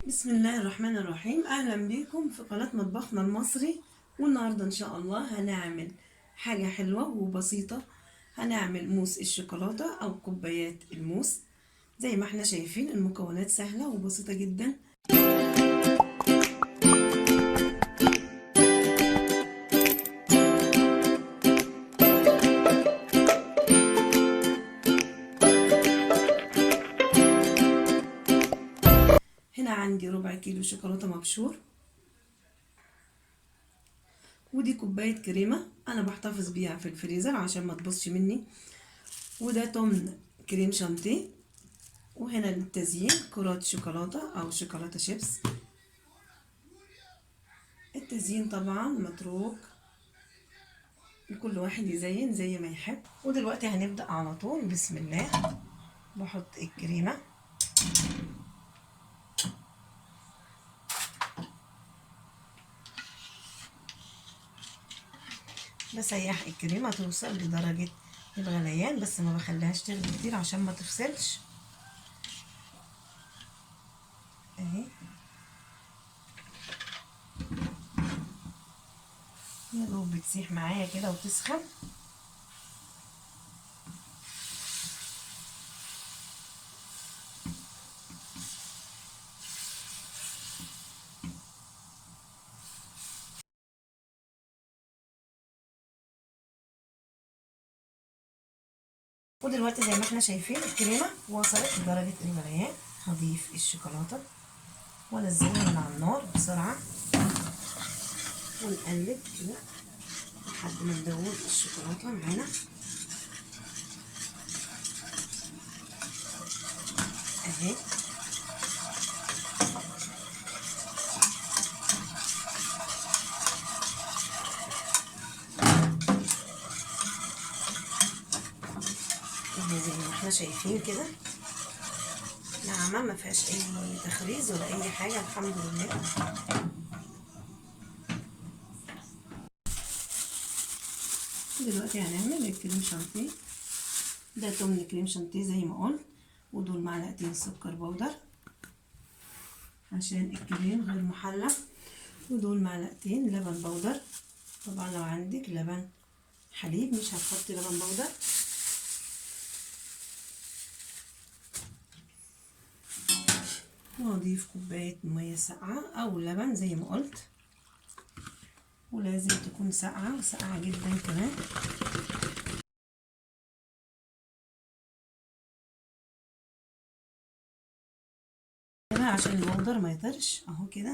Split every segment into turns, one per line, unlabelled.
بسم الله الرحمن الرحيم. اهلا بيكم في قناة مطبخنا المصري. والنهاردة ان شاء الله هنعمل حاجة حلوة وبسيطة. هنعمل موس الشوكولاتة او كوبايات الموس. زي ما احنا شايفين المكونات سهلة وبسيطة جدا. هنا عندي ربع كيلو شوكولاتة مبشور، ودي كوباية كريمة انا بحتفظ بيها في الفريزر عشان ما تبصش مني، وده تمن كريم شانتيه، وهنا للتزيين كرات شوكولاتة او شوكولاتة شيبس. التزيين طبعا متروك، كل واحد يزين زي ما يحب. ودلوقتي هنبدأ على طول. بسم الله. بحط الكريمة، بسيح الكريمة توصل لدرجة الغليان، بس ما بخليهاش تغلي كتير عشان ما تفصلش اهي. يا دوب بتسيح معايا كده وتسخن. ودلوقتي زي ما احنا شايفين الكريمة وصلت لدرجة الغليان. هضيف الشوكولاتة وانزلها من على النار بسرعة، ونقلب كده لحد ما ندوب الشوكولاتة معانا اهي. زي ما احنا شايفين كده ناعمة، ما فيهاش اي تخريز ولا اي حاجة، الحمد لله. دلوقتي هنعمل الكريم شانتيه. ده تمن كريم شانتيه زي ما قلت، ودول معلقتين سكر بودر عشان الكريم غير محلى، ودول معلقتين لبن بودر. طبعا لو عندك لبن حليب مش هتحطي لبن بودر. وهضيف كوباية مية ساقعة او لبن زي ما قلت، ولازم تكون ساقعة وساقعة جدا كمان. عشان البودر ما يطرش اهو كده.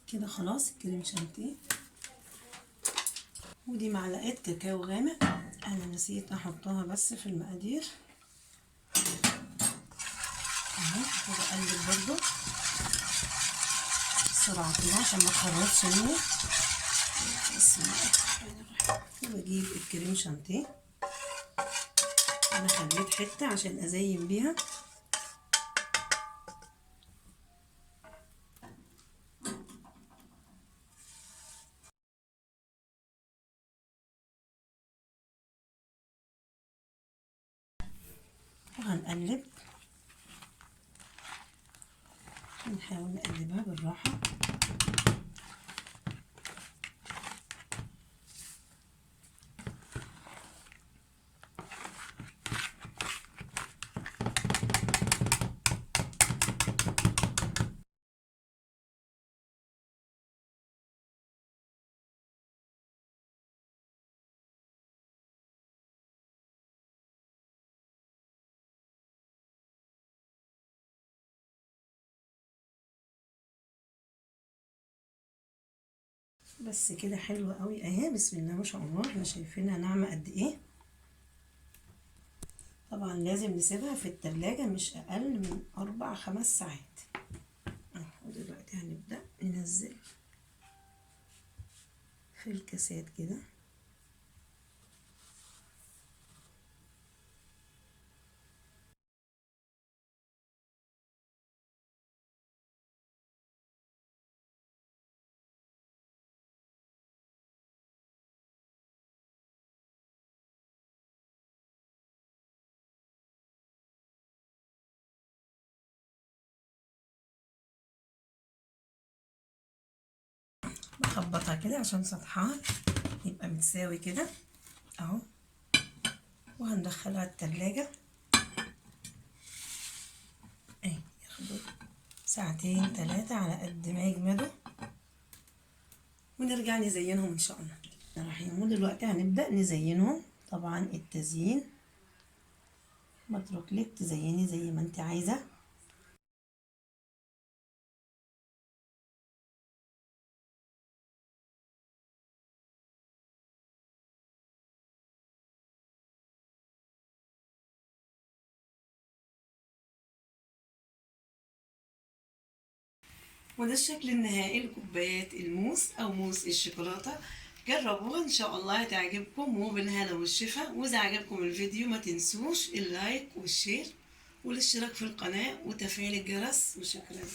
كده خلاص الكريم شانتيه. ودي معلقة كاكاو غامق انا نسيت احطها بس في المقادير اهو. وبقلب برضو بسرعة كده عشان ما تخرجش مني. بسم الله الرحمن الرحيم. وبجيب الكريم شانتيه، انا خليت حتة عشان ازين بيها. وهنقلب، نحاول نقلبها بالراحة. بس كده حلوة قوي اهي. بسم الله ما شاء الله. احنا شايفينها ناعمة قد ايه. طبعا لازم نسيبها في التلاجة مش اقل من 4-5 ساعات. ودلوقتي هنبدأ ننزل في الكاسات كده. بخبطها كده عشان سطحها يبقى متساوي كده اهو، وهندخلها التلاجة اهي، ياخدوا ساعتين 3 على قد ما يجمدوا، ونرجع نزينهم ان شاء الله. الرحيم ودلوقتي هنبدأ نزينهم. طبعا التزيين متروك لك تزيني زي ما انت عايزة. وده الشكل النهائي لكوبايات الموس او موس الشوكولاتة. جربوها ان شاء الله هتعجبكم، وبالهنا والشفا. واذا عجبكم الفيديو ما تنسوش اللايك والشير والاشتراك في القناة وتفعيل الجرس، وشكرا.